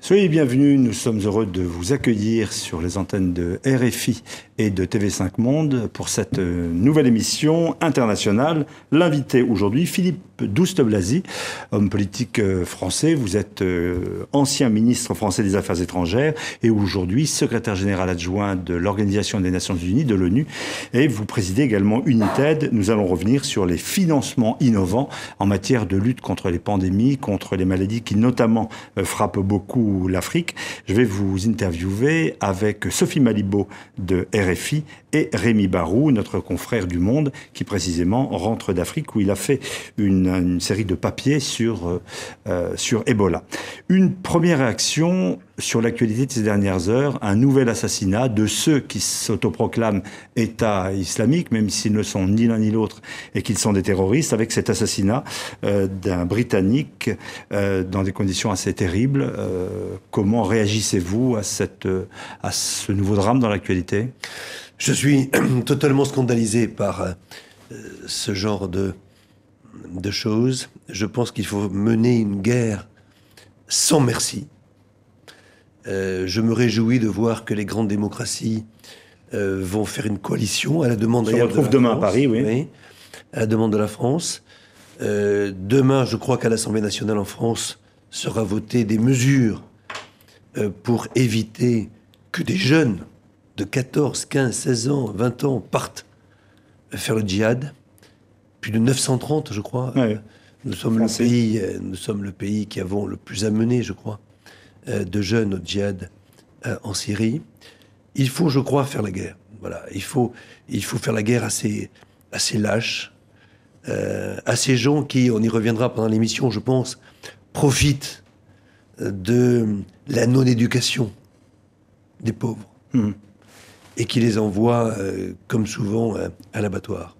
Soyez bienvenus, nous sommes heureux de vous accueillir sur les antennes de RFI et de TV5 Monde pour cette nouvelle émission internationale. L'invité aujourd'hui, Philippe Douste-Blazy, homme politique français. Vous êtes ancien ministre français des Affaires étrangères et aujourd'hui secrétaire général adjoint de l'Organisation des Nations Unies, de l'ONU. Et vous présidez également UNITAID. Nous allons revenir sur les financements innovants en matière de lutte contre les pandémies, contre les maladies qui notamment frappent beaucoup l'Afrique. Je vais vous interviewer avec Sophie Malibaud de RFI et Rémi Barou, notre confrère du Monde, qui précisément rentre d'Afrique où il a fait une série de papiers sur Ebola. Une première réaction sur l'actualité de ces dernières heures, un nouvel assassinat de ceux qui s'autoproclament État islamique, même s'ils ne sont ni l'un ni l'autre et qu'ils sont des terroristes, avec cet assassinat d'un Britannique dans des conditions assez terribles. Comment réagissez-vous à ce nouveau drame dans l'actualité ? Je suis totalement scandalisé par ce genre de choses. Je pense qu'il faut mener une guerre sans merci. Je me réjouis de voir que les grandes démocraties vont faire une coalition à la demande d'ailleurs de la France. On se retrouve demain à Paris, oui. À la demande de la France. Demain, je crois qu'à l'Assemblée nationale en France sera votée des mesures pour éviter que des jeunes de 14, 15, 16 ans, 20 ans partent faire le djihad. Plus de 930, je crois. Ouais. Nous sommes le pays qui avons le plus amené, je crois, de jeunes au djihad en Syrie. Il faut, je crois, faire la guerre. Voilà. Il faut faire la guerre à ces lâches, à ces gens qui, on y reviendra pendant l'émission, je pense, profitent de la non-éducation des pauvres. Et qui les envoient, comme souvent, à l'abattoir.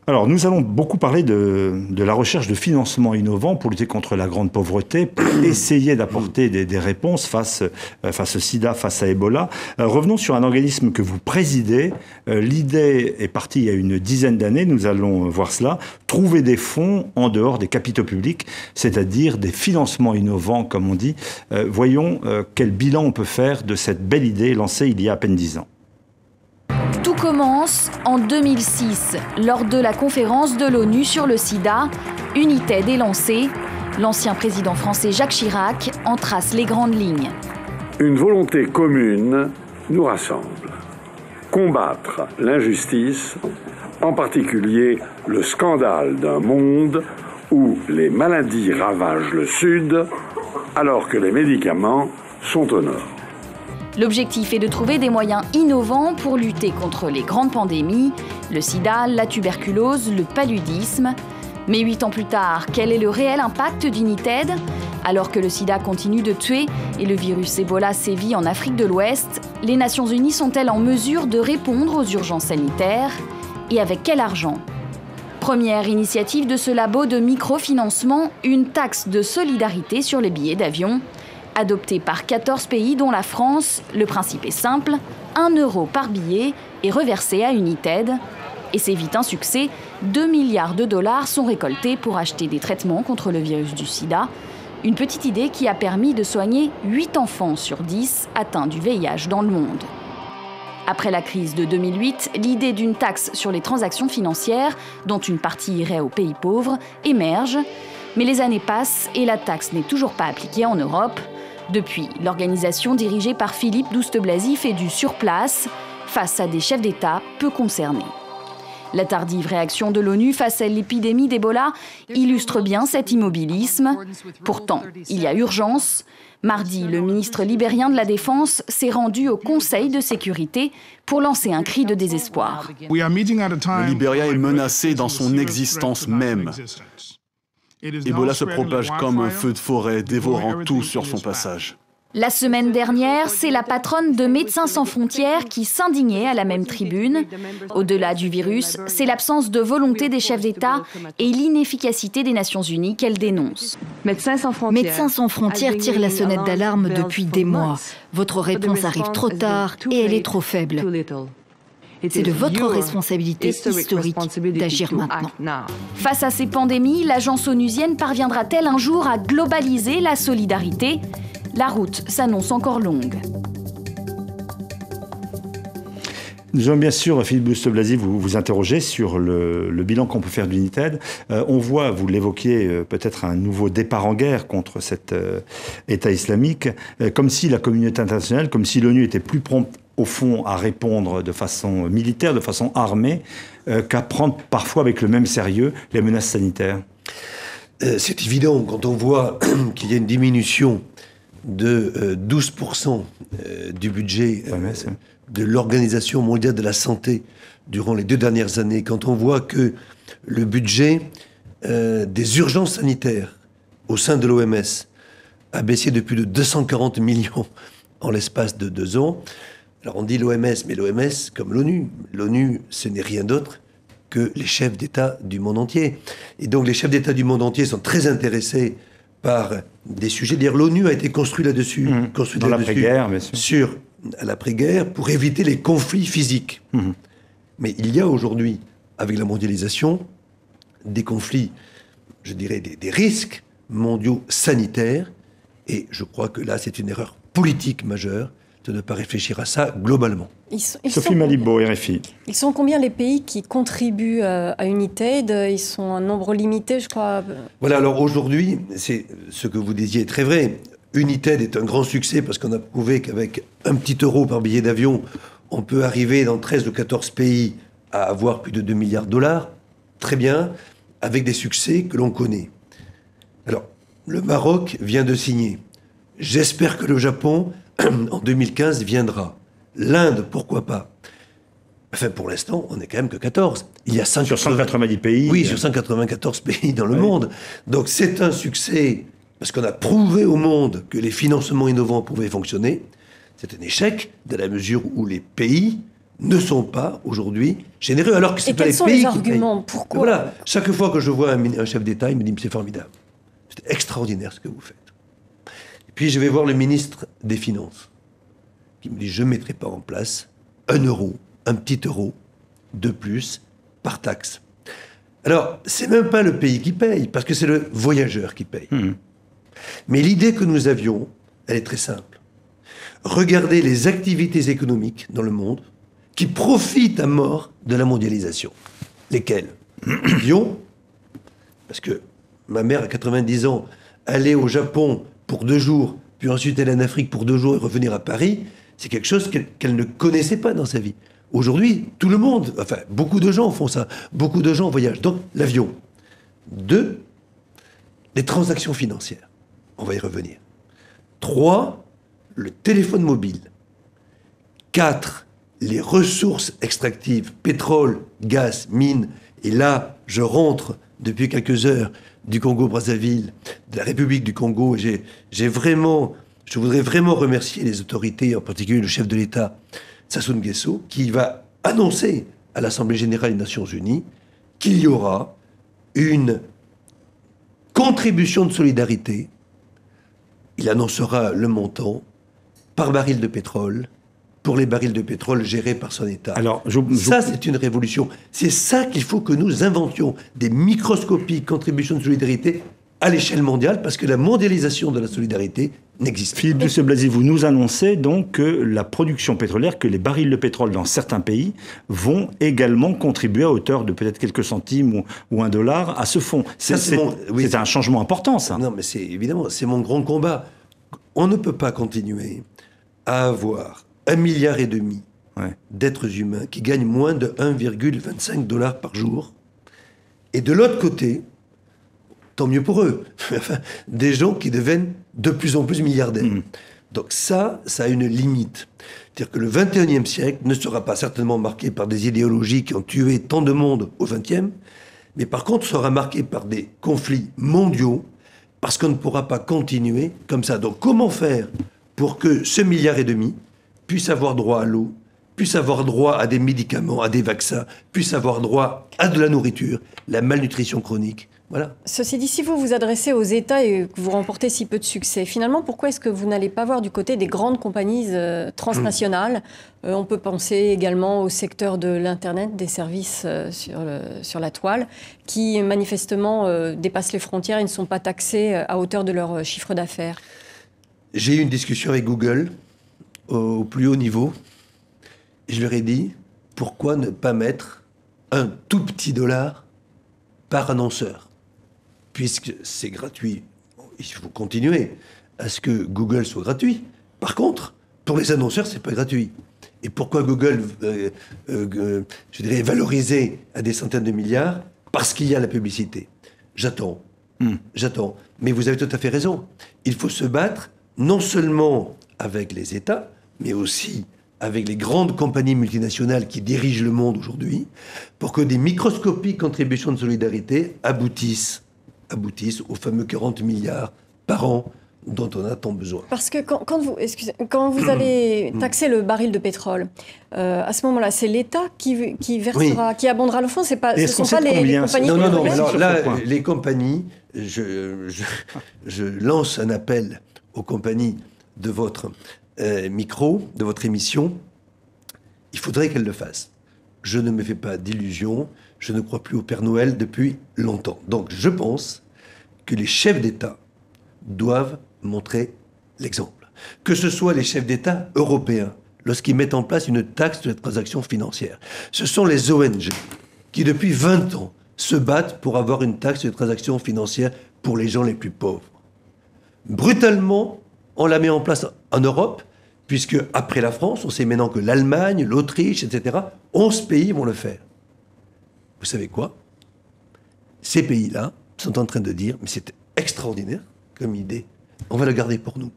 Alors, nous allons beaucoup parler de la recherche de financements innovants pour lutter contre la grande pauvreté, pour essayer d'apporter des réponses face au sida, face à Ebola. Revenons sur un organisme que vous présidez. L'idée est partie il y a une dizaine d'années, nous allons voir cela. Trouver des fonds en dehors des capitaux publics, c'est-à-dire des financements innovants, comme on dit. Voyons quel bilan on peut faire de cette belle idée lancée il y a à peine 10 ans. Tout commence en 2006, lors de la conférence de l'ONU sur le sida. UNITAID est lancée. L'ancien président français Jacques Chirac en trace les grandes lignes. Une volonté commune nous rassemble. Combattre l'injustice, en particulier le scandale d'un monde où les maladies ravagent le Sud, alors que les médicaments sont au Nord. L'objectif est de trouver des moyens innovants pour lutter contre les grandes pandémies, le sida, la tuberculose, le paludisme. Mais 8 ans plus tard, quel est le réel impact d'UNITAID ? Alors que le sida continue de tuer et le virus Ebola sévit en Afrique de l'Ouest, les Nations Unies sont-elles en mesure de répondre aux urgences sanitaires ? Et avec quel argent ? Première initiative de ce labo de microfinancement, une taxe de solidarité sur les billets d'avion. Adopté par 14 pays dont la France, le principe est simple, 1 euro par billet est reversé à UNITAID. Et c'est vite un succès, 2 milliards de dollars sont récoltés pour acheter des traitements contre le virus du sida. Une petite idée qui a permis de soigner 8 enfants sur 10 atteints du VIH dans le monde. Après la crise de 2008, l'idée d'une taxe sur les transactions financières, dont une partie irait aux pays pauvres, émerge. Mais les années passent et la taxe n'est toujours pas appliquée en Europe. Depuis, l'organisation dirigée par Philippe Douste-Blazy fait du surplace face à des chefs d'État peu concernés. La tardive réaction de l'ONU face à l'épidémie d'Ebola illustre bien cet immobilisme. Pourtant, il y a urgence. Mardi, le ministre libérien de la Défense s'est rendu au Conseil de sécurité pour lancer un cri de désespoir. Le Libéria est menacé dans son existence même. Ebola se propage comme un feu de forêt, dévorant tout sur son passage. La semaine dernière, c'est la patronne de Médecins sans frontières qui s'indignait à la même tribune. Au-delà du virus, c'est l'absence de volonté des chefs d'État et l'inefficacité des Nations Unies qu'elle dénonce. Médecins sans frontières tire la sonnette d'alarme depuis des mois. Votre réponse arrive trop tard et elle est trop faible. C'est de votre responsabilité historique d'agir maintenant. Face à ces pandémies, l'agence onusienne parviendra-t-elle un jour à globaliser la solidarité ? La route s'annonce encore longue. Nous allons bien sûr, Philippe Douste-Blazy, vous interroger sur le bilan qu'on peut faire d'United. On voit, vous l'évoquiez, peut-être un nouveau départ en guerre contre cet État islamique, comme si la communauté internationale, comme si l'ONU était plus prompte au fond à répondre de façon militaire, de façon armée, qu'à prendre parfois avec le même sérieux les menaces sanitaires. C'est évident quand on voit qu'il y a une diminution de 12% du budget de l'Organisation mondiale de la santé durant les 2 dernières années, quand on voit que le budget des urgences sanitaires au sein de l'OMS a baissé de plus de 240 millions en l'espace de 2 ans. Alors on dit l'OMS, mais l'OMS, comme l'ONU, ce n'est rien d'autre que les chefs d'État du monde entier. Et donc les chefs d'État du monde entier sont très intéressés par des sujets. D'ailleurs, l'ONU a été construite là-dessus. Dans l'après-guerre, bien sûr. À l'après-guerre, pour éviter les conflits physiques. Mais il y a aujourd'hui, avec la mondialisation, des conflits, je dirais des risques mondiaux sanitaires. Et je crois que là, c'est une erreur politique majeure de ne pas réfléchir à ça globalement. Sophie Malibaud, RFI. Ils sont combien les pays qui contribuent à United? Ils sont un nombre limité, je crois. Voilà, alors aujourd'hui, c'est ce que vous disiez est très vrai. United est un grand succès parce qu'on a prouvé qu'avec un petit euro par billet d'avion, on peut arriver dans 13 ou 14 pays à avoir plus de 2 milliards de dollars. Très bien, avec des succès que l'on connaît. Alors, le Maroc vient de signer. J'espère que le Japon, en 2015, viendra. L'Inde, pourquoi pas? Enfin, pour l'instant, on n'est quand même que 14. Il y a sur 190 pays. Oui, sur 194 pays dans le monde. Donc c'est un succès, parce qu'on a prouvé au monde que les financements innovants pouvaient fonctionner. C'est un échec, dans la mesure où les pays ne sont pas, aujourd'hui, généreux, alors que c'est pas les pays qui payent. Et quels sont les arguments? Pourquoi? Voilà. Chaque fois que je vois un chef d'État, il me dit « c'est formidable. C'est extraordinaire ce que vous faites. » Et puis je vais voir le ministre des Finances, qui me dit « je ne mettrai pas en place 1 euro, un petit euro de plus par taxe. » Alors, c'est même pas le pays qui paye, parce que c'est le voyageur qui paye. Mais l'idée que nous avions, elle est très simple. Regardez les activités économiques dans le monde qui profitent à mort de la mondialisation. Lesquelles? Lyon, parce que ma mère, à 90 ans, aller au Japon pour 2 jours, puis ensuite aller en Afrique pour 2 jours et revenir à Paris, c'est quelque chose qu'elle ne connaissait pas dans sa vie. Aujourd'hui, tout le monde, enfin, beaucoup de gens font ça. Beaucoup de gens voyagent. Donc, l'avion. 2, les transactions financières. On va y revenir. 3, le téléphone mobile. 4, les ressources extractives, pétrole, gaz, mines. Et là, je rentre depuis quelques heures du Congo-Brazzaville, de la République du Congo. Je voudrais vraiment remercier les autorités, en particulier le chef de l'État, Sassou Nguesso, qui va annoncer à l'Assemblée générale des Nations unies qu'il y aura une contribution de solidarité. Il annoncera le montant par baril de pétrole pour les barils de pétrole gérés par son État. Alors, ça, c'est une révolution. C'est ça qu'il faut que nous inventions, des microscopiques contributions de solidarité à l'échelle mondiale, parce que la mondialisation de la solidarité n'existe pas. Philippe Douste-Blazy, vous nous annoncez donc que la production pétrolière, que les barils de pétrole dans certains pays vont également contribuer à hauteur de peut-être quelques centimes ou $1 à ce fonds. C'est un changement important, ça. Non, mais évidemment, c'est mon grand combat. On ne peut pas continuer à avoir 1,5 milliard d'êtres humains qui gagnent moins de $1,25 par jour. Et de l'autre côté, tant mieux pour eux, des gens qui deviennent de plus en plus milliardaires. Donc ça a une limite. C'est-à-dire que le 21e siècle ne sera pas certainement marqué par des idéologies qui ont tué tant de monde au 20e, mais par contre sera marqué par des conflits mondiaux, parce qu'on ne pourra pas continuer comme ça. Donc comment faire pour que ce 1,5 milliard puisse avoir droit à l'eau, puisse avoir droit à des médicaments, à des vaccins, puisse avoir droit à de la nourriture, la malnutrition chronique. Voilà. Ceci dit, si vous vous adressez aux États et que vous remportez si peu de succès, finalement, pourquoi est-ce que vous n'allez pas voir du côté des grandes compagnies transnationales? On peut penser également au secteur de l'Internet, des services sur la toile, qui manifestement dépassent les frontières et ne sont pas taxés à hauteur de leur chiffre d'affaires. J'ai eu une discussion avec Google au plus haut niveau. Je leur ai dit, pourquoi ne pas mettre un tout petit dollar par annonceur? Puisque c'est gratuit, il faut continuer à ce que Google soit gratuit. Par contre, pour les annonceurs, c'est pas gratuit. Et pourquoi Google, je dirais, valoriser à des centaines de milliards? Parce qu'il y a la publicité. J'attends. J'attends. Mais vous avez tout à fait raison. Il faut se battre non seulement avec les États, mais aussi avec les grandes compagnies multinationales qui dirigent le monde aujourd'hui, pour que des microscopiques contributions de solidarité aboutissent aux fameux 40 milliards par an dont on a tant besoin. Parce que quand vous allez taxer le baril de pétrole, à ce moment-là, c'est l'État qui versera, qui abondera le fonds. Ce ne sont pas les compagnies. Non. Alors là, les compagnies, je lance un appel aux compagnies de votre de votre émission. Il faudrait qu'elles le fassent. Je ne me fais pas d'illusions. Je ne crois plus au Père Noël depuis longtemps. Donc, je pense que les chefs d'État doivent montrer l'exemple. Que ce soit les chefs d'État européens, lorsqu'ils mettent en place une taxe sur les transactions financières. Ce sont les ONG qui, depuis 20 ans, se battent pour avoir une taxe sur les transactions financières pour les gens les plus pauvres. Brutalement, on la met en place en Europe, puisque après la France, on sait maintenant que l'Allemagne, l'Autriche, etc., 11 pays vont le faire. Vous savez quoi? Ces pays-là sont en train de dire, mais c'est extraordinaire comme idée, on va le garder pour nous.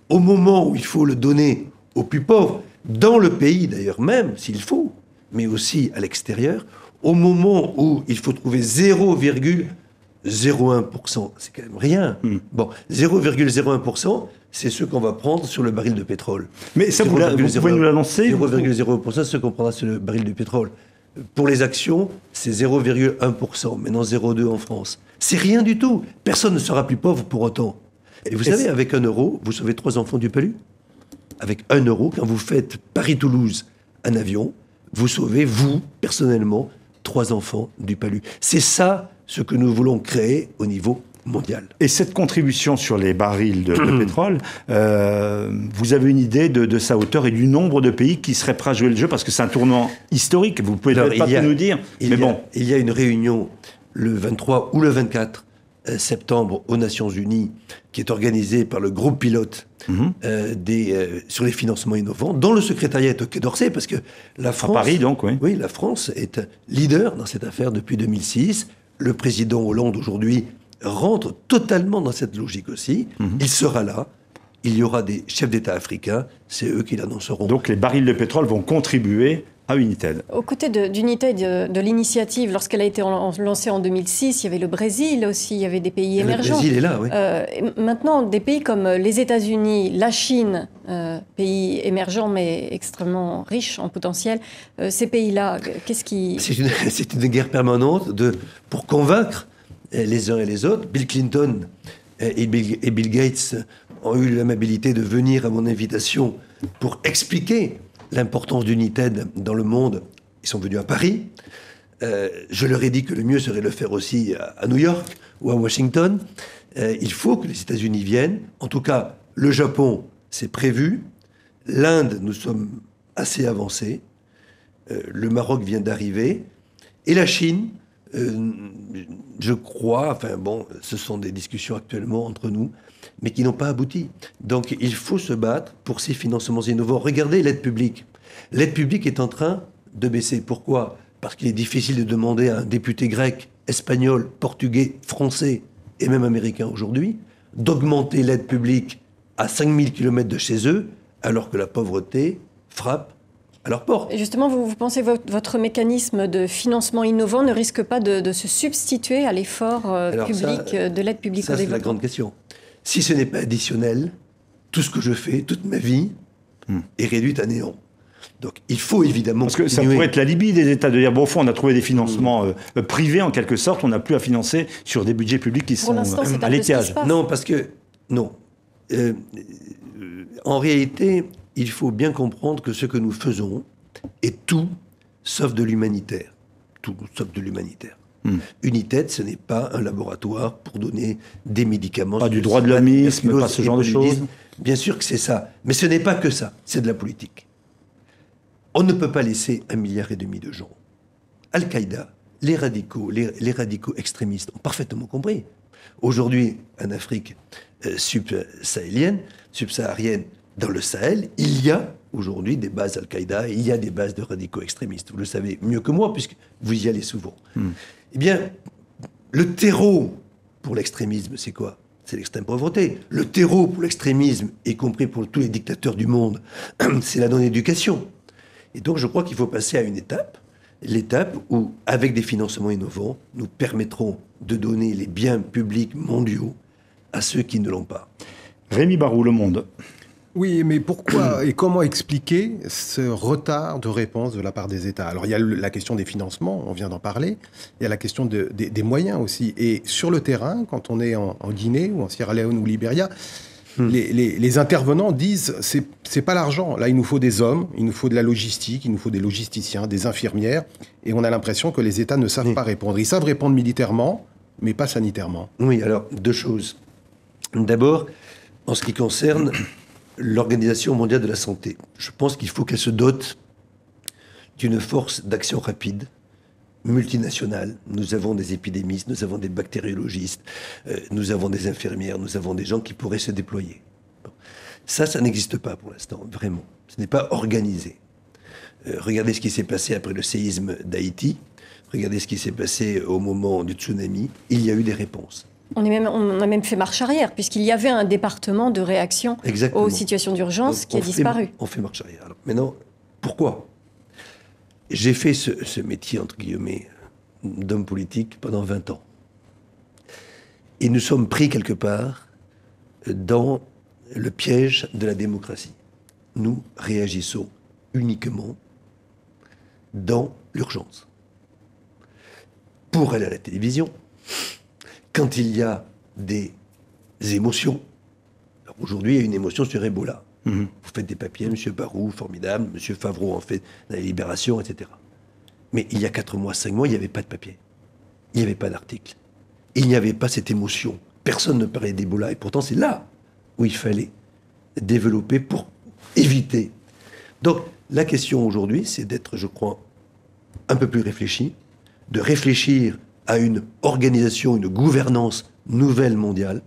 Au moment où il faut le donner aux plus pauvres, dans le pays d'ailleurs même, s'il faut, mais aussi à l'extérieur, au moment où il faut trouver 0,01%, c'est quand même rien. Bon, 0,01%, c'est ce qu'on va prendre sur le baril de pétrole. Mais ça, vous pouvez nous l'annoncer? 0,01%, c'est ce qu'on prendra sur le baril de pétrole. Pour les actions, c'est 0,1%, maintenant 0,2% en France. C'est rien du tout. Personne ne sera plus pauvre pour autant. Et vous savez, avec 1 euro, vous sauvez 3 enfants du Palu. Avec 1 euro, quand vous faites Paris-Toulouse en avion, vous sauvez, vous, personnellement, 3 enfants du Palu. C'est ça ce que nous voulons créer au niveau mondial. Et cette contribution sur les barils de pétrole, vous avez une idée de sa hauteur et du nombre de pays qui seraient prêts à jouer le jeu? Parce que c'est un tournant historique, vous pouvez peut-être pas tout nous dire. Mais bon. Il y a une réunion le 23 ou le 24 septembre aux Nations Unies qui est organisée par le groupe pilote sur les financements innovants, dont le secrétariat est au Quai d'Orsay, parce que la France... À Paris, donc, oui. Oui, la France est leader dans cette affaire depuis 2006. Le président Hollande, aujourd'hui, rentre totalement dans cette logique aussi. Il sera là. Il y aura des chefs d'État africains. C'est eux qui l'annonceront. Donc les barils de pétrole vont contribuer à United. Aux côtés d'United, de l'initiative, lorsqu'elle a été lancée en 2006, il y avait le Brésil aussi, il y avait des pays émergents. Le Brésil est là, oui. Maintenant, des pays comme les États-Unis, la Chine, pays émergents mais extrêmement riches en potentiel, ces pays-là, qu'est-ce qui... C'est une guerre permanente pour convaincre les uns et les autres. Bill Clinton et Bill Gates ont eu l'amabilité de venir à mon invitation pour expliquer l'importance d'United dans le monde. Ils sont venus à Paris. Je leur ai dit que le mieux serait de le faire aussi à New York ou à Washington. Il faut que les États-Unis viennent. En tout cas, le Japon, c'est prévu. L'Inde, nous sommes assez avancés. Le Maroc vient d'arriver. Et la Chine, je crois, enfin bon, ce sont des discussions actuellement entre nous, mais qui n'ont pas abouti. Donc il faut se battre pour ces financements innovants. Regardez l'aide publique. L'aide publique est en train de baisser. Pourquoi? Parce qu'il est difficile de demander à un député grec, espagnol, portugais, français et même américain aujourd'hui d'augmenter l'aide publique à 5000 km de chez eux, alors que la pauvreté frappe à leur porte. Et justement, vous pensez que votre mécanisme de financement innovant ne risque pas de se substituer à l'effort public, de l'aide publique au développement? Ça, c'est la grande question. Si ce n'est pas additionnel, tout ce que je fais, toute ma vie, est réduite à néant. Donc, il faut évidemment... Parce que ça pourrait être l'alibi des États de dire, bon, au fond, on a trouvé des financements privés, en quelque sorte, on n'a plus à financer sur des budgets publics qui sont à l'étiage. Non, parce que... Non. En réalité, il faut bien comprendre que ce que nous faisons est tout sauf de l'humanitaire. Tout sauf de l'humanitaire. United, ce n'est pas un laboratoire pour donner des médicaments. Pas du droit de l'hommisme, pas ce genre de choses. Bien sûr que c'est ça. Mais ce n'est pas que ça. C'est de la politique. On ne peut pas laisser 1,5 milliard de gens. Al-Qaïda, les radicaux extrémistes ont parfaitement compris. Aujourd'hui, en Afrique subsaharienne, dans le Sahel, il y a aujourd'hui des bases Al-Qaïda, il y a des bases de radicaux extrémistes. Vous le savez mieux que moi, puisque vous y allez souvent. Eh bien, le terreau pour l'extrémisme, c'est quoi? C'est l'extrême pauvreté. Le terreau pour l'extrémisme, y compris pour tous les dictateurs du monde, c'est la non-éducation. Et donc, je crois qu'il faut passer à une étape, l'étape où, avec des financements innovants, nous permettrons de donner les biens publics mondiaux à ceux qui ne l'ont pas. Rémi Barou, Le Monde. Oui, mais pourquoi et comment expliquer ce retard de réponse de la part des États? Alors, il y a la question des financements, on vient d'en parler. Il y a la question des moyens aussi. Et sur le terrain, quand on est en Guinée ou en Sierra Leone ou Libéria, les intervenants disent c'est pas l'argent. Là, il nous faut des hommes, il nous faut de la logistique, il nous faut des logisticiens, des infirmières. Et on a l'impression que les États ne savent pas répondre. Ils savent répondre militairement, mais pas sanitairement. Oui, alors, deux choses. D'abord, en ce qui concerne l'Organisation mondiale de la santé, je pense qu'il faut qu'elle se dote d'une force d'action rapide, multinationale. Nous avons des épidémistes, nous avons des bactériologistes, nous avons des infirmières, nous avons des gens qui pourraient se déployer. Bon. Ça n'existe pas pour l'instant, vraiment. Ce n'est pas organisé. Regardez ce qui s'est passé après le séisme d'Haïti, regardez ce qui s'est passé au moment du tsunami, il y a eu des réponses. On a même fait marche arrière, puisqu'il y avait un département de réaction aux situations d'urgence qui a disparu. On fait marche arrière. Alors, maintenant, pourquoi? J'ai fait ce métier, entre guillemets, d'homme politique pendant 20 ans. Et nous sommes pris quelque part dans le piège de la démocratie. Nous réagissons uniquement dans l'urgence. Pour aller à la télévision, quand il y a des émotions, aujourd'hui il y a une émotion sur Ebola. Vous faites des papiers, M. Barou, formidable, M. Favreau en fait la Libération, etc. Mais il y a 4 mois, 5 mois, il n'y avait pas de papier. Il n'y avait pas d'article. Il n'y avait pas cette émotion. Personne ne parlait d'Ebola. Et pourtant, c'est là où il fallait développer pour éviter. Donc, la question aujourd'hui, c'est d'être, je crois, un peu plus réfléchi, de réfléchir à une organisation, une gouvernance nouvelle mondiale,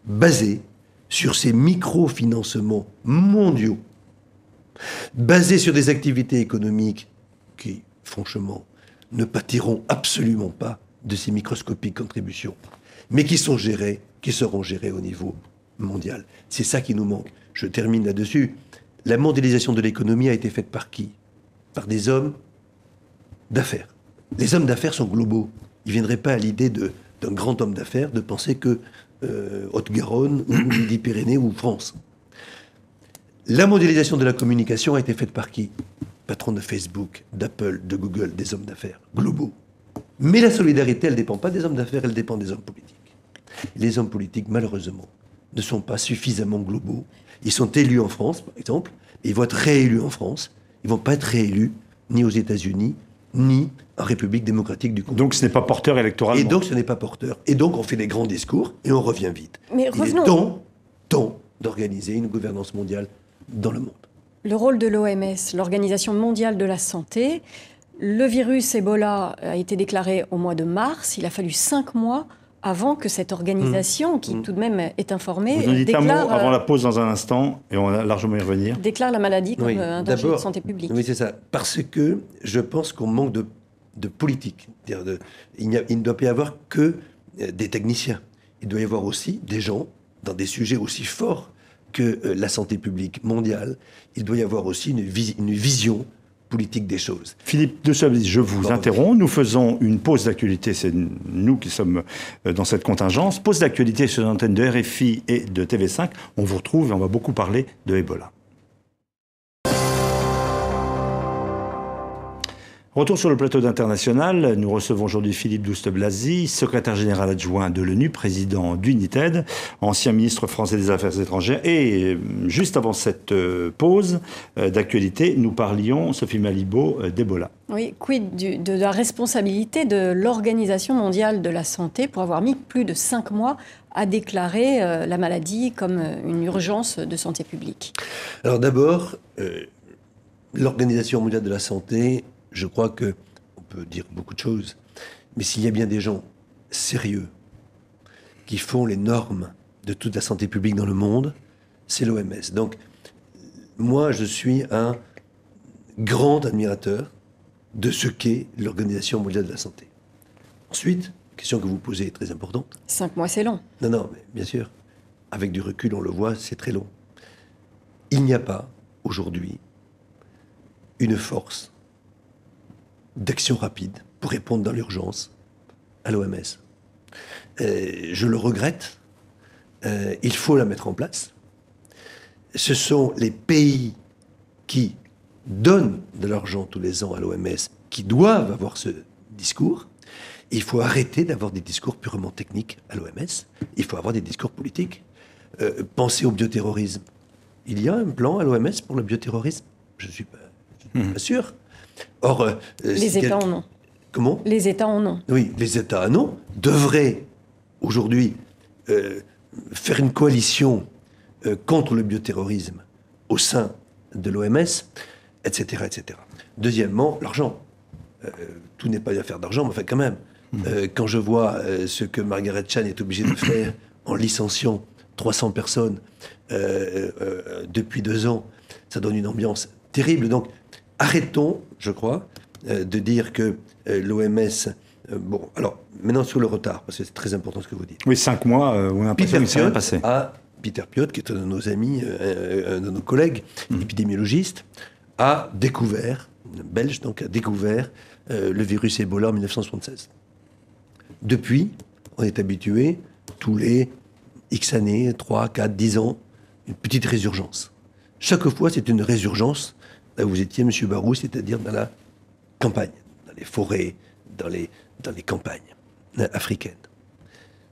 basée sur ces microfinancements mondiaux, basés sur des activités économiques qui, franchement, ne pâtiront absolument pas de ces microscopiques contributions, mais qui seront gérées au niveau mondial. C'est ça qui nous manque. Je termine là-dessus. La mondialisation de l'économie a été faite par qui? Par des hommes d'affaires. Les hommes d'affaires sont globaux. Il ne viendrait pas à l'idée d'un grand homme d'affaires de penser que Haute-Garonne ou Midi-Pyrénées ou France. La mondialisation de la communication a été faite par qui? Patron de Facebook, d'Apple, de Google, des hommes d'affaires globaux. Mais la solidarité, elle ne dépend pas des hommes d'affaires, elle dépend des hommes politiques. Les hommes politiques, malheureusement, ne sont pas suffisamment globaux. Ils sont élus en France, par exemple, et ils vont être réélus en France. Ils ne vont pas être réélus ni aux États-Unis, ni en République démocratique du Congo. Donc ce n'est pas porteur électoralement. Et donc ce n'est pas porteur. Et donc on fait des grands discours et on revient vite. Mais revenons. Il est temps d'organiser une gouvernance mondiale dans le monde. Le rôle de l'OMS, l'Organisation mondiale de la santé, le virus Ebola a été déclaré au mois de mars. Il a fallu 5 mois avant que cette organisation, qui tout de même est informée, vous nous dites un mot avant la pause dans un instant, et on va largement y revenir. Déclare la maladie comme un danger de santé publique. Oui, c'est ça. Parce que je pense qu'on manque de politique. Il ne doit pas y avoir que des techniciens. Il doit y avoir aussi des gens dans des sujets aussi forts que la santé publique mondiale. Il doit y avoir aussi une vision politique des choses. Philippe Douste-Blazy, je vous interromps. Nous faisons une pause d'actualité. C'est nous qui sommes dans cette contingence. Pause d'actualité sur l'antenne de RFI et de TV5. On vous retrouve et on va beaucoup parler de Ebola. Retour sur le plateau d'International. Nous recevons aujourd'hui Philippe Douste-Blazy, secrétaire général adjoint de l'ONU, président d'United, ancien ministre français des Affaires étrangères. Et juste avant cette pause d'actualité, nous parlions, Sophie Malibaud, d'Ebola. Oui, quid de la responsabilité de l'Organisation mondiale de la santé pour avoir mis plus de 5 mois à déclarer la maladie comme une urgence de santé publique? Alors d'abord, l'Organisation mondiale de la santé, je crois qu'on peut dire beaucoup de choses, mais s'il y a bien des gens sérieux qui font les normes de toute la santé publique dans le monde, c'est l'OMS. Donc, moi, je suis un grand admirateur de ce qu'est l'Organisation mondiale de la santé. Ensuite, la question que vous posez est très importante. 5 mois, c'est long. Non, mais bien sûr. Avec du recul, on le voit, c'est très long. Il n'y a pas, aujourd'hui, une force d'action rapide pour répondre dans l'urgence à l'OMS. Je le regrette. Il faut la mettre en place. Ce sont les pays qui donnent de l'argent tous les ans à l'OMS qui doivent avoir ce discours. Il faut arrêter d'avoir des discours purement techniques à l'OMS. Il faut avoir des discours politiques. Pensez au bioterrorisme. Il y a un plan à l'OMS pour le bioterrorisme? Je ne suis pas sûr. Or, les États en ont. Comment? Les États en ont. Oui, les États en ont. Devraient aujourd'hui faire une coalition contre le bioterrorisme au sein de l'OMS, etc., etc. Deuxièmement, l'argent. Tout n'est pas une affaire d'argent, mais enfin quand même. Quand je vois ce que Margaret Chan est obligée de faire en licenciant 300 personnes depuis 2 ans, ça donne une ambiance terrible. Donc, arrêtons, je crois, de dire que l'OMS... bon, alors, maintenant sur le retard, parce que c'est très important ce que vous dites. Oui, 5 mois, on a l'impression que ça va passer. Peter Piot, qui est un de nos amis, un de nos collègues, épidémiologiste, a découvert, belge donc, a découvert le virus Ebola en 1976. Depuis, on est habitué, tous les X années, 3, 4, 10 ans, une petite résurgence. Chaque fois, c'est une résurgence là où vous étiez, M. Barrou, c'est-à-dire dans la campagne, dans les forêts, dans les campagnes africaines.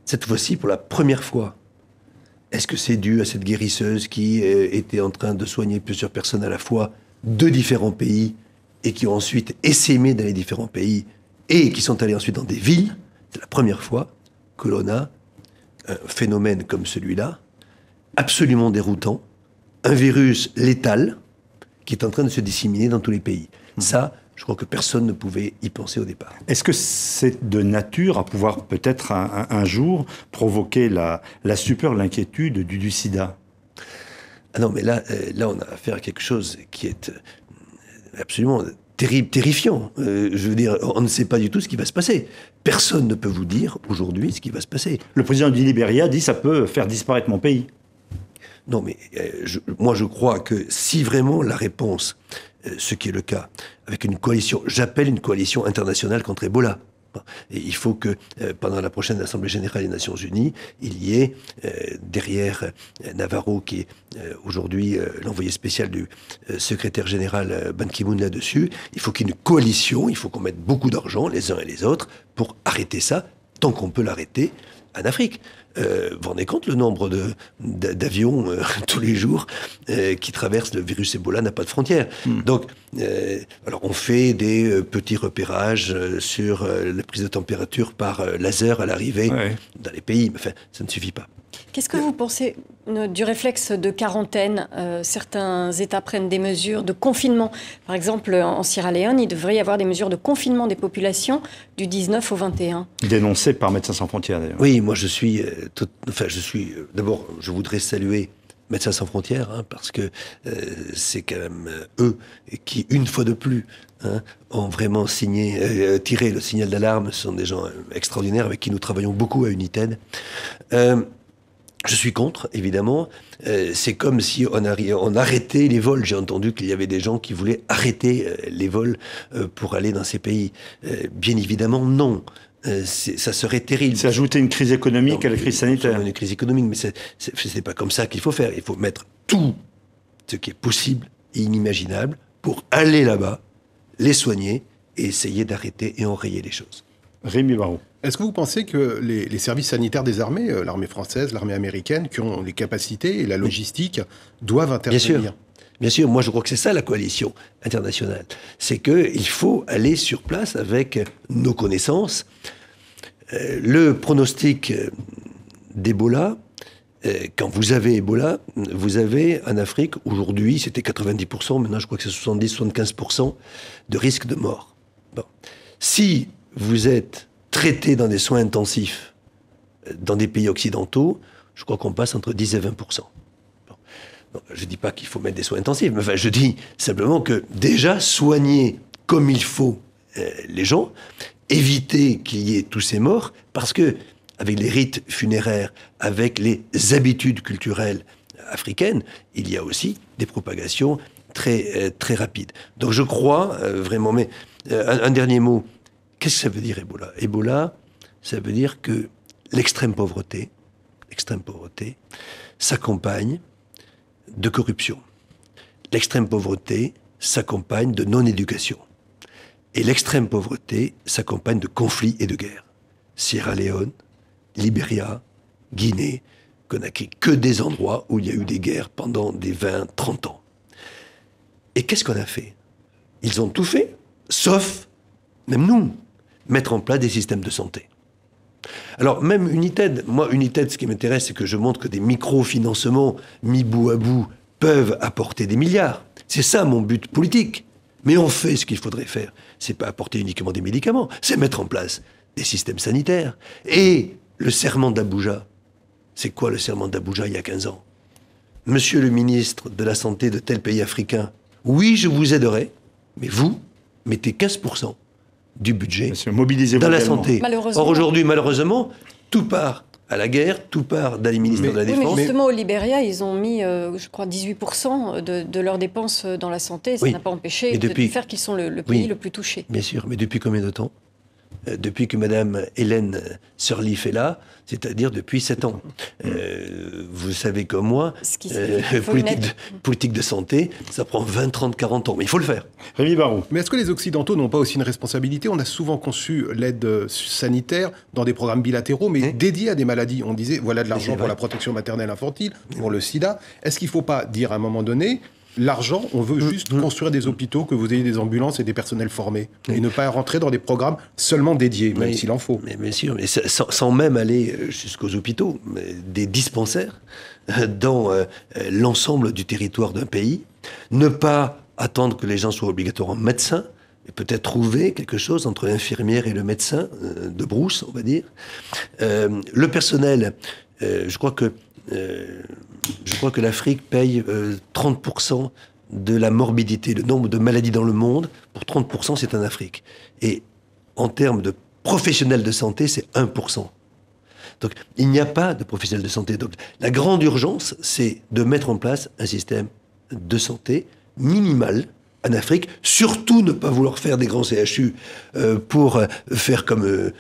Cette fois-ci, pour la première fois, est-ce que c'est dû à cette guérisseuse qui était en train de soigner plusieurs personnes à la fois de différents pays et qui ont ensuite essaimé dans les différents pays et qui sont allés ensuite dans des villes? C'est la première fois que l'on a un phénomène comme celui-là, absolument déroutant, un virus létal qui est en train de se disséminer dans tous les pays. Ça, je crois que personne ne pouvait y penser au départ. Est-ce que c'est de nature à pouvoir peut-être un jour provoquer la stupeur, l'inquiétude du sida? Ah non, mais là, on a affaire à quelque chose qui est absolument terrible, terrifiant. Je veux dire, on ne sait pas du tout ce qui va se passer. Personne ne peut vous dire aujourd'hui ce qui va se passer. Le président du Libéria dit ça peut faire disparaître mon pays. Non, mais moi je crois que si vraiment la réponse, ce qui est le cas, avec une coalition, j'appelle une coalition internationale contre Ebola. Et il faut que pendant la prochaine Assemblée Générale des Nations Unies, il y ait derrière Navarro, qui est aujourd'hui l'envoyé spécial du secrétaire général Ban Ki-moon là-dessus, il faut qu'il y ait une coalition, il faut qu'on mette beaucoup d'argent, les uns et les autres, pour arrêter ça, tant qu'on peut l'arrêter, en Afrique. Vous vous rendez compte, le nombre d'avions tous les jours qui traversent le virus Ebola n'a pas de frontières. Donc, alors on fait des petits repérages sur la prise de température par laser à l'arrivée dans les pays, mais enfin, ça ne suffit pas. Qu'est-ce que vous pensez du réflexe de quarantaine? Certains États prennent des mesures de confinement. Par exemple, en Sierra Leone, il devrait y avoir des mesures de confinement des populations du 19 au 21. Dénoncé par Médecins sans frontières, d'ailleurs. Oui, moi je suis... D'abord, je voudrais saluer Médecins sans frontières, parce que c'est quand même eux qui, une fois de plus, ont vraiment tiré le signal d'alarme. Ce sont des gens extraordinaires avec qui nous travaillons beaucoup à United. Je suis contre, évidemment. C'est comme si on arrêtait les vols. J'ai entendu qu'il y avait des gens qui voulaient arrêter les vols pour aller dans ces pays. Bien évidemment, non. Ça serait terrible. C'est ajouter une crise économique à la crise sanitaire. Une crise économique, mais c'est pas comme ça qu'il faut faire. Il faut mettre tout ce qui est possible et inimaginable pour aller là-bas, les soigner et essayer d'arrêter et enrayer les choses. Rémi Barraud. Est-ce que vous pensez que les services sanitaires des armées, l'armée française, l'armée américaine, qui ont les capacités et la logistique, doivent intervenir ? Bien sûr, moi je crois que c'est ça la coalition internationale. C'est qu'il faut aller sur place avec nos connaissances. Le pronostic d'Ebola, quand vous avez Ebola, vous avez en Afrique, aujourd'hui c'était 90%, maintenant je crois que c'est 70-75% de risque de mort. Bon. Si vous êtes traité dans des soins intensifs dans des pays occidentaux, je crois qu'on passe entre 10 et 20%. Bon. Non, je ne dis pas qu'il faut mettre des soins intensifs, mais enfin, je dis simplement que déjà soigner comme il faut les gens, éviter qu'il y ait tous ces morts, parce que avec les rites funéraires, avec les habitudes culturelles africaines, il y a aussi des propagations très, très rapides. Donc je crois vraiment, mais un dernier mot, qu'est-ce que ça veut dire Ebola ? Ebola, ça veut dire que l'extrême pauvreté s'accompagne de corruption. L'extrême pauvreté s'accompagne de non-éducation. Et l'extrême pauvreté s'accompagne de conflits et de guerres. Sierra Leone, Libéria, Guinée, Conakry, que des endroits où il y a eu des guerres pendant des 20-30 ans. Et qu'est-ce qu'on a fait ? Ils ont tout fait, sauf, même nous, mettre en place des systèmes de santé. Alors, même United, moi, United, ce qui m'intéresse, c'est que je montre que des microfinancements mis bout à bout peuvent apporter des milliards. C'est ça mon but politique. Mais on fait ce qu'il faudrait faire. C'est pas apporter uniquement des médicaments, c'est mettre en place des systèmes sanitaires. Et le serment d'Abuja, c'est quoi le serment d'Abuja il y a 15 ans ? Monsieur le ministre de la Santé de tel pays africain, oui, je vous aiderai, mais vous, mettez 15% du budget dans la santé. Or aujourd'hui, malheureusement, tout part à la guerre, tout part dans les ministères de la Défense. Mais justement, au Libéria, ils ont mis, je crois, 18% de leurs dépenses dans la santé. Ça n'a pas empêché de faire qu'ils sont le pays le plus touché. Bien sûr, mais depuis combien de temps ? Depuis que Mme Hélène Sirleaf est là, c'est-à-dire depuis 7 ans. Vous savez comme moi, politique de santé, ça prend 20, 30, 40 ans. Mais il faut le faire. Rémi Barraud. Mais est-ce que les Occidentaux n'ont pas aussi une responsabilité ? On a souvent conçu l'aide sanitaire dans des programmes bilatéraux, mais dédiés à des maladies. On disait, voilà de l'argent pour la protection maternelle infantile, pour le sida. Est-ce qu'il ne faut pas dire à un moment donné, l'argent, on veut juste construire des hôpitaux, que vous ayez des ambulances et des personnels formés, et ne pas rentrer dans des programmes seulement dédiés, même s'il en faut. Mais bien sûr, mais sans même aller jusqu'aux hôpitaux, des dispensaires dans l'ensemble du territoire d'un pays, ne pas attendre que les gens soient obligatoirement médecins, et peut-être trouver quelque chose entre l'infirmière et le médecin de brousse, on va dire. Le personnel, je crois que l'Afrique paye 30% de la morbidité, le nombre de maladies dans le monde. Pour 30%, c'est en Afrique. Et en termes de professionnels de santé, c'est 1%. Donc, il n'y a pas de professionnels de santé. Donc, la grande urgence, c'est de mettre en place un système de santé minimal en Afrique. Surtout ne pas vouloir faire des grands CHU pour faire comme,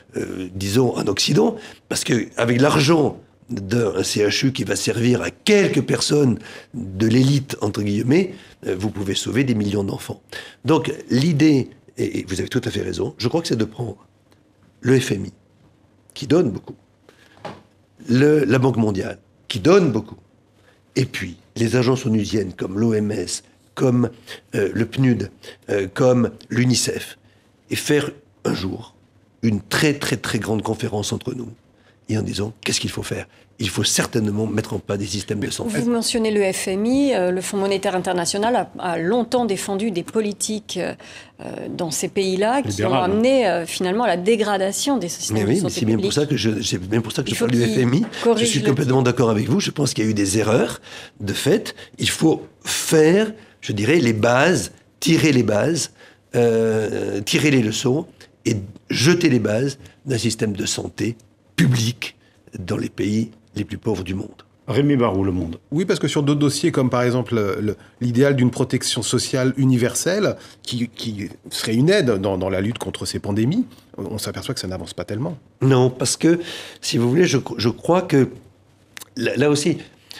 disons, en Occident. Parce qu'avec l'argent d'un CHU qui va servir à quelques personnes de l'élite, entre guillemets, vous pouvez sauver des millions d'enfants. Donc l'idée, et vous avez tout à fait raison, je crois que c'est de prendre le FMI, qui donne beaucoup, la Banque mondiale, qui donne beaucoup, et puis les agences onusiennes comme l'OMS, comme le PNUD, comme l'UNICEF, et faire un jour une très très très grande conférence entre nous, et en disant, qu'est-ce qu'il faut faire ? Il faut certainement mettre en place des systèmes de santé. Vous mentionnez le FMI, le Fonds monétaire international a longtemps défendu des politiques dans ces pays-là qui ont amené finalement à la dégradation des systèmes de santé c'est bien pour ça que c'est bien pour ça que je parle du FMI. Je suis complètement d'accord avec vous. Je pense qu'il y a eu des erreurs. De fait, il faut faire, je dirais, les bases, tirer les bases, tirer les leçons et jeter les bases d'un système de santé public dans les pays les plus pauvres du monde. Rémi Barraud, Le Monde. Oui, parce que sur d'autres dossiers, comme par exemple l'idéal d'une protection sociale universelle, qui serait une aide dans la lutte contre ces pandémies, on s'aperçoit que ça n'avance pas tellement. Non, parce que, si vous voulez, je crois que, là aussi,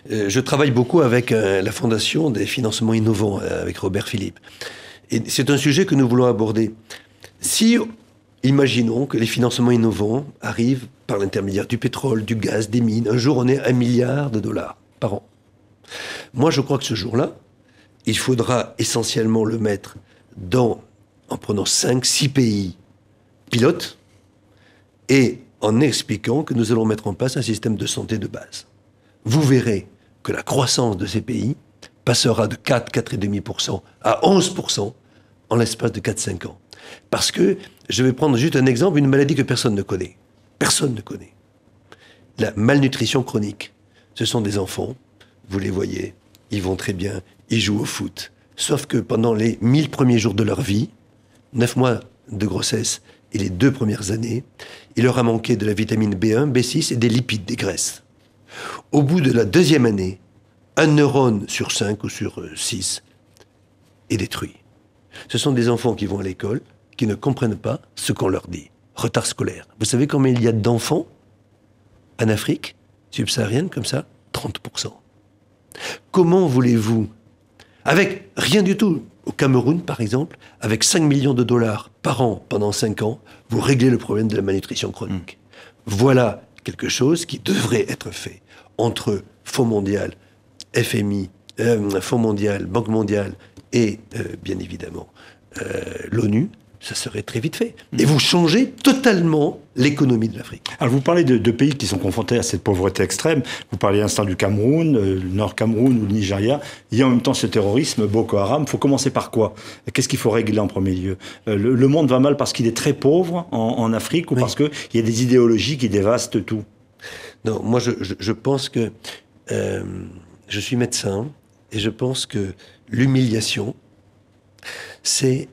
je travaille beaucoup avec la Fondation des financements innovants, avec Robert Philippe. Et c'est un sujet que nous voulons aborder. Si, imaginons que les financements innovants arrivent par l'intermédiaire du pétrole, du gaz, des mines, un jour on est à $1 milliard par an. Moi, je crois que ce jour-là, il faudra essentiellement le mettre en prenant 5-6 pays pilotes et en expliquant que nous allons mettre en place un système de santé de base. Vous verrez que la croissance de ces pays passera de 4,5% à 11% en l'espace de 4-5 ans. Parce que, je vais prendre juste un exemple, une maladie que personne ne connaît. Personne ne connaît. La malnutrition chronique. Ce sont des enfants, vous les voyez, ils vont très bien, ils jouent au foot. Sauf que pendant les 1000 premiers jours de leur vie, 9 mois de grossesse et les 2 premières années, il leur a manqué de la vitamine B1, B6 et des lipides, des graisses. Au bout de la 2e année, un neurone sur 5 ou sur 6 est détruit. Ce sont des enfants qui vont à l'école, qui ne comprennent pas ce qu'on leur dit. Retard scolaire. Vous savez combien il y a d'enfants en Afrique subsaharienne comme ça? 30%. Comment voulez-vous, avec rien du tout, au Cameroun par exemple, avec 5 millions de dollars par an pendant 5 ans, vous réglez le problème de la malnutrition chronique. Voilà quelque chose qui devrait être fait entre Fonds mondial, FMI, Fonds mondial, Banque mondiale et bien évidemment l'ONU. Ça serait très vite fait. Et vous changez totalement l'économie de l'Afrique. Alors vous parlez de pays qui sont confrontés à cette pauvreté extrême. Vous parlez à l'instant du Cameroun, le Nord Cameroun ou le Nigeria. Il y a en même temps ce terrorisme, Boko Haram. Il faut commencer par quoi? Qu'est-ce qu'il faut régler en premier lieu? Le monde va mal parce qu'il est très pauvre en Afrique ou parce qu'il y a des idéologies qui dévastent tout? Non, moi je pense que je suis médecin et je pense que l'humiliation, c'est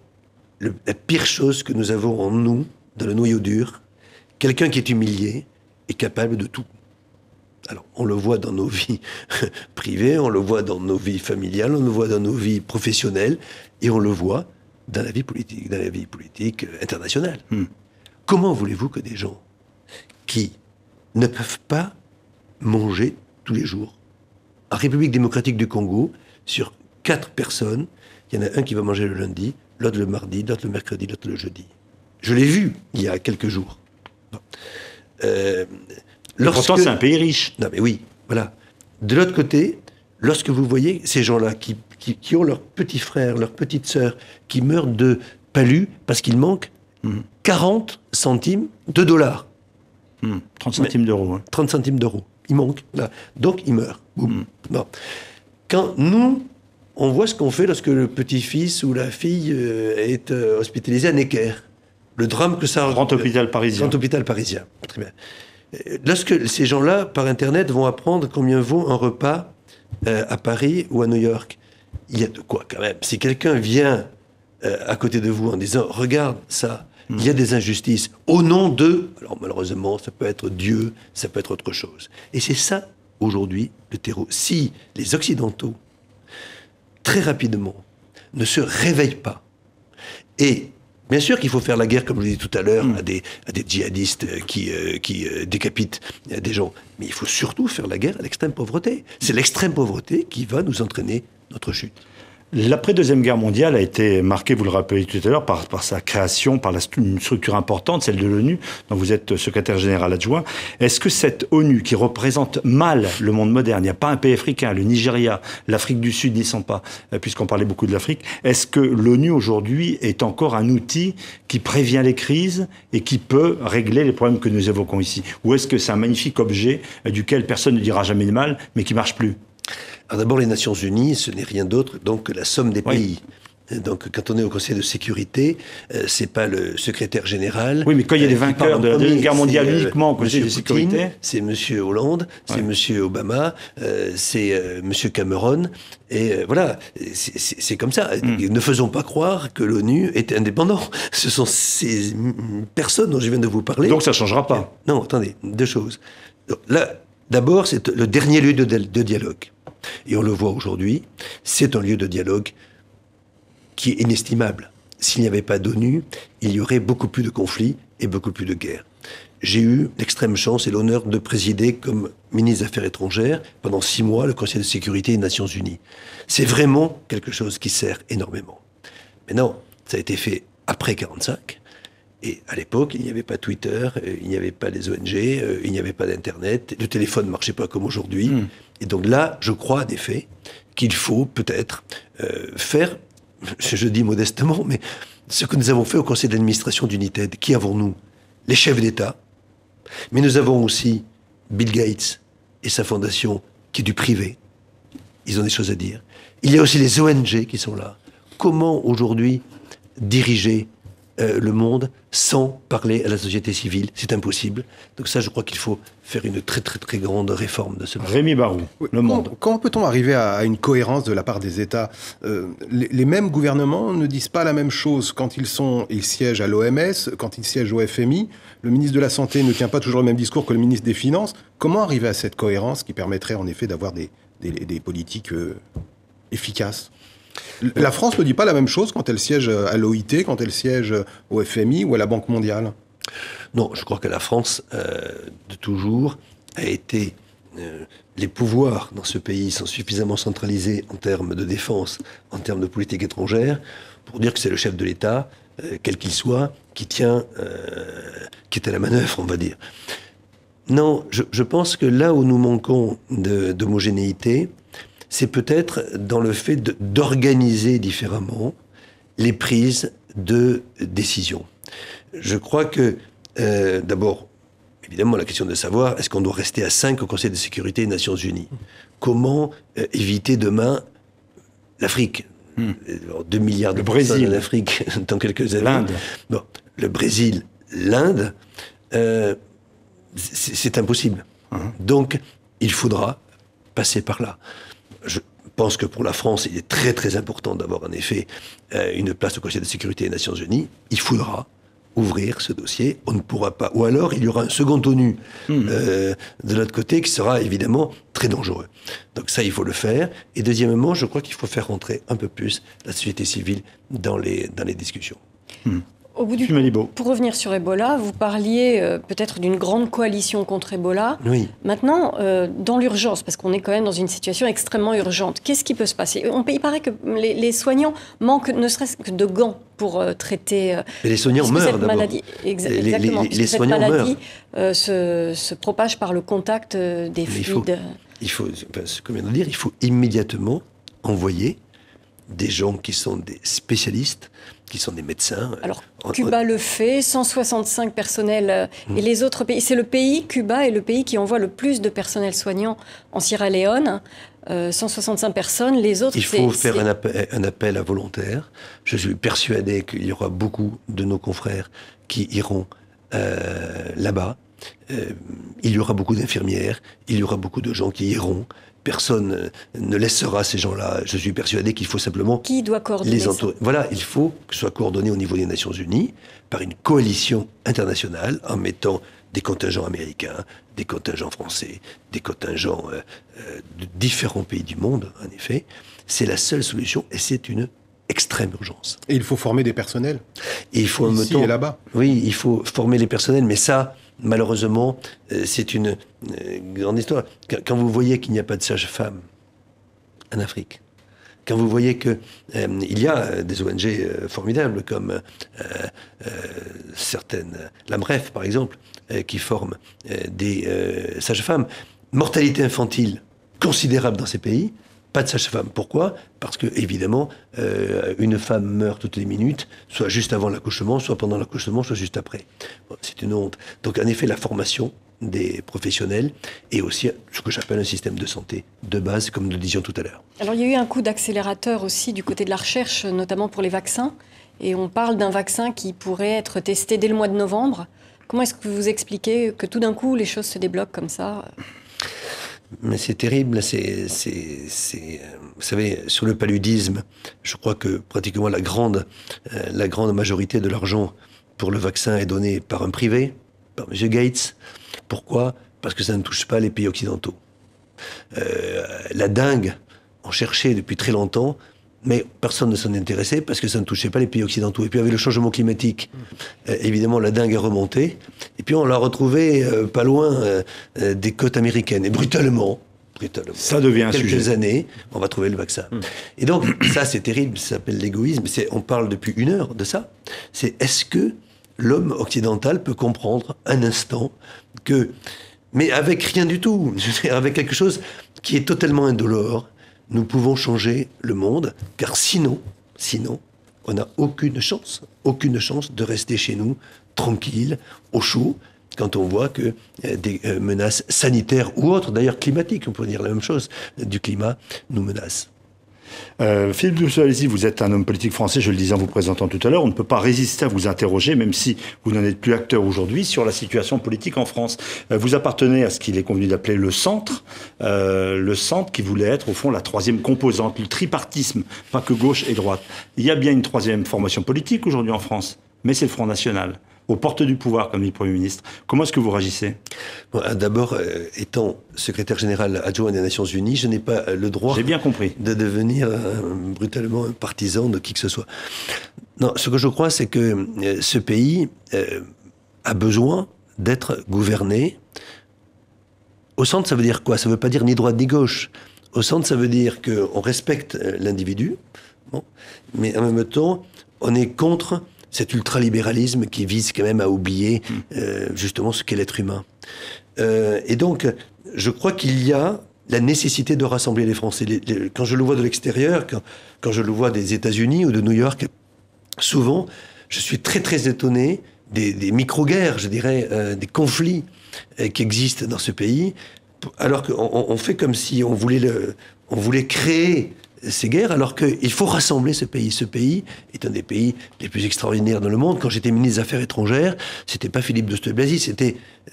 la pire chose que nous avons en nous, dans le noyau dur. Quelqu'un qui est humilié est capable de tout. Alors, on le voit dans nos vies privées, on le voit dans nos vies familiales, on le voit dans nos vies professionnelles, et on le voit dans la vie politique internationale. Comment voulez-vous que des gens qui ne peuvent pas manger tous les jours, en République démocratique du Congo, sur 4 personnes, il y en a un qui va manger le lundi, l'autre le mardi, l'autre le mercredi, l'autre le jeudi. Je l'ai vu il y a quelques jours. Pourtant, c'est un pays riche. Non, mais oui, voilà. De l'autre côté, lorsque vous voyez ces gens-là qui ont leurs petits frères, leurs petites sœurs, qui meurent de palu parce qu'il manque 40 centimes de dollars. 30 centimes d'euros. Hein. 30 centimes d'euros. Il manque. Là. Donc, ils meurent. Bon. Quand nous, on voit ce qu'on fait lorsque le petit-fils ou la fille est hospitalisé à Necker. Le drame que ça... Grand hôpital parisien. Grand hôpital parisien. Très bien. Lorsque ces gens-là, par Internet, vont apprendre combien vaut un repas à Paris ou à New York, il y a de quoi quand même. Si quelqu'un vient à côté de vous en disant « Regarde ça, il y a des injustices au nom de... » Alors malheureusement, ça peut être Dieu, ça peut être autre chose. Et c'est ça, aujourd'hui, le terreau. Si les Occidentaux, très rapidement, ne se réveillent pas, et bien sûr qu'il faut faire la guerre, comme je l'ai dit tout à l'heure, à des djihadistes qui décapitent des gens. Mais il faut surtout faire la guerre à l'extrême pauvreté. C'est l'extrême pauvreté qui va nous entraîner notre chute. L'après-deuxième guerre mondiale a été marquée, vous le rappelez tout à l'heure, par sa création, par une structure importante, celle de l'ONU, dont vous êtes secrétaire général adjoint. Est-ce que cette ONU, qui représente mal le monde moderne, il n'y a pas un pays africain, le Nigeria, l'Afrique du Sud n'y sont pas, puisqu'on parlait beaucoup de l'Afrique, est-ce que l'ONU aujourd'hui est encore un outil qui prévient les crises et qui peut régler les problèmes que nous évoquons ici? Ou est-ce que c'est un magnifique objet duquel personne ne dira jamais de mal, mais qui ne marche plus? Alors d'abord, les Nations Unies, ce n'est rien d'autre donc que la somme des pays. Donc, quand on est au Conseil de sécurité, c'est pas le secrétaire général. Oui, mais quand il y a des vainqueurs de la Deuxième Guerre mondiale uniquement au Conseil de sécurité, c'est Monsieur Hollande, c'est Monsieur Obama, c'est Monsieur Cameron, et voilà, c'est comme ça. Ne faisons pas croire que l'ONU est indépendant. Ce sont ces personnes dont je viens de vous parler. Donc ça changera pas. Non, attendez, 2 choses. Donc, là, d'abord, c'est le dernier lieu de dialogue. Et on le voit aujourd'hui, c'est un lieu de dialogue qui est inestimable. S'il n'y avait pas d'ONU, il y aurait beaucoup plus de conflits et beaucoup plus de guerres. J'ai eu l'extrême chance et l'honneur de présider comme ministre des Affaires étrangères pendant 6 mois le Conseil de sécurité des Nations Unies. C'est vraiment quelque chose qui sert énormément. Maintenant, ça a été fait après 1945. Et à l'époque, il n'y avait pas Twitter, il n'y avait pas les ONG, il n'y avait pas d'Internet, le téléphone ne marchait pas comme aujourd'hui. Et donc là, je crois en effet qu'il faut peut-être faire, je dis modestement, mais ce que nous avons fait au conseil d'administration d'United. Qui avons-nous? Les chefs d'État. Mais nous avons aussi Bill Gates et sa fondation, qui est du privé. Ils ont des choses à dire. Il y a aussi les ONG qui sont là. Comment aujourd'hui diriger le monde sans parler à la société civile? C'est impossible. Donc ça, je crois qu'il faut faire une très très très grande réforme de ce monde. Rémi Barou, Le Monde. Comment peut-on arriver à une cohérence de la part des États? Les mêmes gouvernements ne disent pas la même chose quand ils siègent à l'OMS, quand ils siègent au FMI. Le ministre de la Santé ne tient pas toujours le même discours que le ministre des Finances. Comment arriver à cette cohérence qui permettrait en effet d'avoir des politiques efficaces? La France ne dit pas la même chose quand elle siège à l'OIT, quand elle siège au FMI ou à la Banque mondiale. Non, je crois que la France, de toujours, a été... les pouvoirs dans ce pays sont suffisamment centralisés en termes de défense, en termes de politique étrangère, pour dire que c'est le chef de l'État, quel qu'il soit, qui est à la manœuvre, on va dire. Non, je pense que là où nous manquons d'homogénéité, c'est peut-être dans le fait d'organiser différemment les prises de décision. Je crois que, d'abord, évidemment, la question de savoir, est-ce qu'on doit rester à 5 au Conseil de sécurité des Nations Unies? Comment éviter demain l'Afrique? 2 milliards de personnes en Afrique dans quelques années. L'Inde. Bon, le Brésil, l'Inde, c'est impossible. Donc, il faudra passer par là. Je pense que pour la France, il est très très important d'avoir en effet une place au Conseil de sécurité des Nations Unies. Il faudra ouvrir ce dossier. On ne pourra pas. Ou alors, il y aura un second ONU de l'autre côté qui sera évidemment très dangereux. Donc ça, il faut le faire. Et deuxièmement, je crois qu'il faut faire rentrer un peu plus la société civile dans les discussions. Au bout pour revenir sur Ebola, vous parliez peut-être d'une grande coalition contre Ebola. Oui. Maintenant, dans l'urgence, parce qu'on est quand même dans une situation extrêmement urgente, qu'est-ce qui peut se passer? Il paraît que les soignants manquent ne serait-ce que de gants pour traiter les soignants meurent cette maladie. Exactement. Les cette soignants maladie se propage par le contact des fluides. Il faut, comme je viens de dire, il faut immédiatement envoyer des gens qui sont des spécialistes, qui sont des médecins. Alors, Cuba le fait, 165 personnels. Et les autres pays, c'est le pays, Cuba est le pays qui envoie le plus de personnel soignant en Sierra Leone. 165 personnes, les autres... Il faut faire un appel à volontaires. Je suis persuadé qu'il y aura beaucoup de nos confrères qui iront là-bas. Il y aura beaucoup d'infirmières, il y aura beaucoup de gens qui iront. Personne ne laissera ces gens-là. Je suis persuadé qu'il faut simplement... Qui doit coordonner les entourer. Voilà, il faut que ce soit coordonné au niveau des Nations Unies par une coalition internationale en mettant des contingents américains, des contingents français, des contingents de différents pays du monde, en effet. C'est la seule solution et c'est une extrême urgence. Et il faut former des personnels. Et il faut ici et là-bas. Oui, il faut former les personnels, mais ça... Malheureusement, c'est une grande histoire. Quand vous voyez qu'il n'y a pas de sage-femme en Afrique, quand vous voyez qu'il y a des ONG formidables comme certaines, l'AMREF par exemple, qui forment des sages-femmes, mortalité infantile considérable dans ces pays, pas de sage-femme. Pourquoi? Parce que, évidemment, une femme meurt toutes les minutes, soit juste avant l'accouchement, soit pendant l'accouchement, soit juste après. Bon, c'est une honte. Donc, en effet, la formation des professionnels et aussi ce que j'appelle un système de santé de base, comme nous le disions tout à l'heure. Alors, il y a eu un coup d'accélérateur aussi du côté de la recherche, notamment pour les vaccins. Et on parle d'un vaccin qui pourrait être testé dès le mois de novembre. Comment est-ce que vous expliquez que tout d'un coup, les choses se débloquent comme ça ? Mais c'est terrible, vous savez, sur le paludisme, je crois que pratiquement la grande majorité de l'argent pour le vaccin est donné par un privé, par M. Gates. Pourquoi? Parce que ça ne touche pas les pays occidentaux. La dengue, on cherchait depuis très longtemps, mais personne ne s'en intéressait parce que ça ne touchait pas les pays occidentaux. Et puis avec le changement climatique, évidemment la dengue est remontée. Et puis on l'a retrouvée pas loin des côtes américaines. Et brutalement, ça devient un sujet. Quelques années, on va trouver le vaccin. Et donc ça c'est terrible, ça s'appelle l'égoïsme. On parle depuis 1 heure de ça. C'est est-ce que l'homme occidental peut comprendre un instant que, mais avec rien du tout, avec quelque chose qui est totalement indolore, nous pouvons changer le monde, car sinon, on n'a aucune chance de rester chez nous, tranquille, au chaud, quand on voit que des menaces sanitaires ou autres, d'ailleurs climatiques, on pourrait dire la même chose, du climat nous menacent. Philippe Douste-Blazy, vous êtes un homme politique français, je le disais en vous présentant tout à l'heure, on ne peut pas résister à vous interroger, même si vous n'en êtes plus acteur aujourd'hui, sur la situation politique en France. Vous appartenez à ce qu'il est convenu d'appeler le centre qui voulait être au fond la troisième composante, le tripartisme, pas que gauche et droite. Il y a bien une troisième formation politique aujourd'hui en France, mais c'est le Front National, aux portes du pouvoir, comme dit le Premier ministre. Comment est-ce que vous réagissez? Bon, d'abord, étant secrétaire général adjoint des Nations Unies, je n'ai pas le droit J'ai bien compris. de devenir brutalement un partisan de qui que ce soit. Non, ce que je crois, c'est que ce pays a besoin d'être gouverné. Au centre, ça veut dire quoi? Ça ne veut pas dire ni droite ni gauche. Au centre, ça veut dire qu'on respecte l'individu, bon, mais en même temps, on est contre cet ultralibéralisme qui vise quand même à oublier justement ce qu'est l'être humain. Et donc, je crois qu'il y a la nécessité de rassembler les Français. Quand je le vois de l'extérieur, quand je le vois des États-Unis ou de New York, souvent, je suis très très étonné des micro-guerres, je dirais, des conflits qui existent dans ce pays, alors qu'on fait comme si on voulait créer ces guerres, alors qu'il faut rassembler ce pays. Ce pays est un des pays les plus extraordinaires dans le monde. Quand j'étais ministre des Affaires étrangères, c'était pas Philippe Douste-Blazy,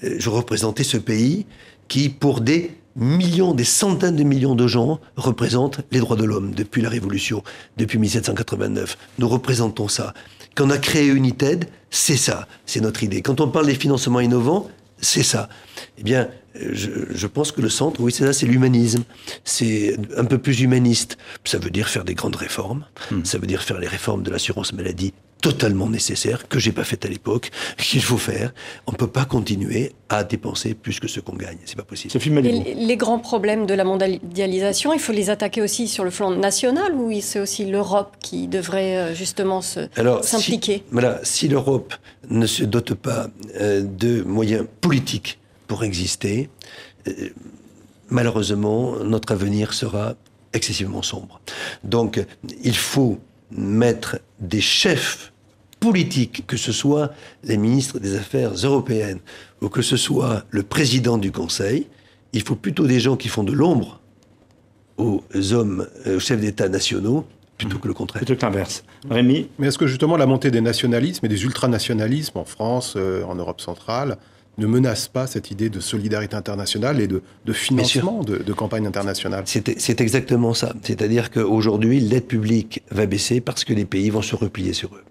je représentais ce pays qui, pour des millions, des centaines de millions de gens, représente les droits de l'homme depuis la Révolution, depuis 1789. Nous représentons ça. Quand on a créé United, c'est ça, c'est notre idée. Quand on parle des financements innovants, c'est ça. Eh bien, je pense que le centre, oui, c'est ça, c'est l'humanisme. C'est un peu plus humaniste. Ça veut dire faire des grandes réformes. Ça veut dire faire les réformes de l'assurance maladie totalement nécessaires, que j'ai pas faites à l'époque, qu'il faut faire. On ne peut pas continuer à dépenser plus que ce qu'on gagne. C'est pas possible. Sophie Malibaud. Les grands problèmes de la mondialisation, il faut les attaquer aussi sur le flanc national, ou c'est aussi l'Europe qui devrait justement s'impliquer? Si l'Europe ne se dote pas de moyens politiques pour exister, malheureusement, notre avenir sera excessivement sombre. Donc, il faut mettre des chefs politiques, que ce soit les ministres des Affaires européennes ou que ce soit le président du Conseil. Il faut plutôt des gens qui font de l'ombre aux chefs d'État nationaux, plutôt que le contraire. Plutôt que l'inverse. Rémi? Mais est-ce que justement la montée des nationalismes et des ultranationalismes en France, en Europe centrale, ne menace pas cette idée de solidarité internationale et de financement de campagnes internationales? C'est exactement ça. C'est-à-dire qu'aujourd'hui, l'aide publique va baisser parce que les pays vont se replier sur eux.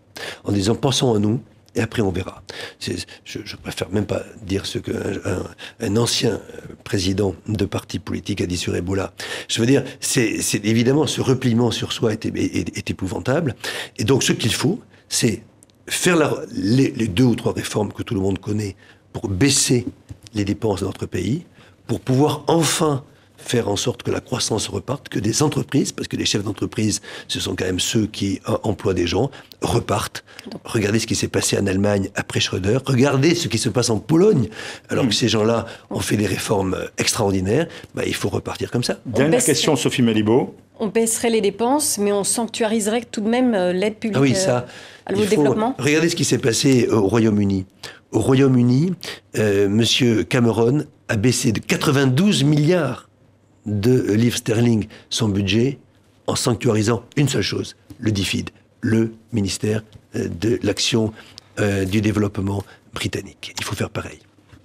En disant, pensons à nous, et après on verra. Je préfère même pas dire ce qu'un ancien président de parti politique a dit sur Ebola. Je veux dire, c'est évidemment, ce repliement sur soi est épouvantable. Et donc, ce qu'il faut, c'est faire les 2 ou 3 réformes que tout le monde connaît pour baisser les dépenses de notre pays, pour pouvoir enfin faire en sorte que la croissance reparte, que des entreprises, parce que les chefs d'entreprise, ce sont quand même ceux qui emploient des gens, repartent. Regardez ce qui s'est passé en Allemagne après Schröder, regardez ce qui se passe en Pologne, alors que ces gens-là ont fait des réformes extraordinaires, il faut repartir comme ça. Dernière question, Sophie Malibaud. On baisserait les dépenses, mais on sanctuariserait tout de même l'aide publique au développement. Regardez ce qui s'est passé au Royaume-Uni. Au Royaume-Uni, M. Cameron a baissé de 92 milliards de livres sterling son budget en sanctuarisant une seule chose, le DFID, le ministère de l'Action du Développement britannique. Il faut faire pareil.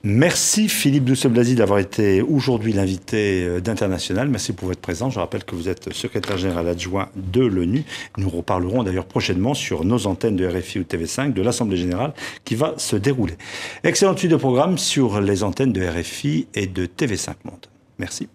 Merci Philippe Douste-Blazy d'avoir été aujourd'hui l'invité d'International. Merci pour votre présence. Je rappelle que vous êtes secrétaire général adjoint de l'ONU. Nous reparlerons d'ailleurs prochainement sur nos antennes de RFI ou TV5 de l'Assemblée Générale qui va se dérouler. Excellente suite de programme sur les antennes de RFI et de TV5 Monde. Merci.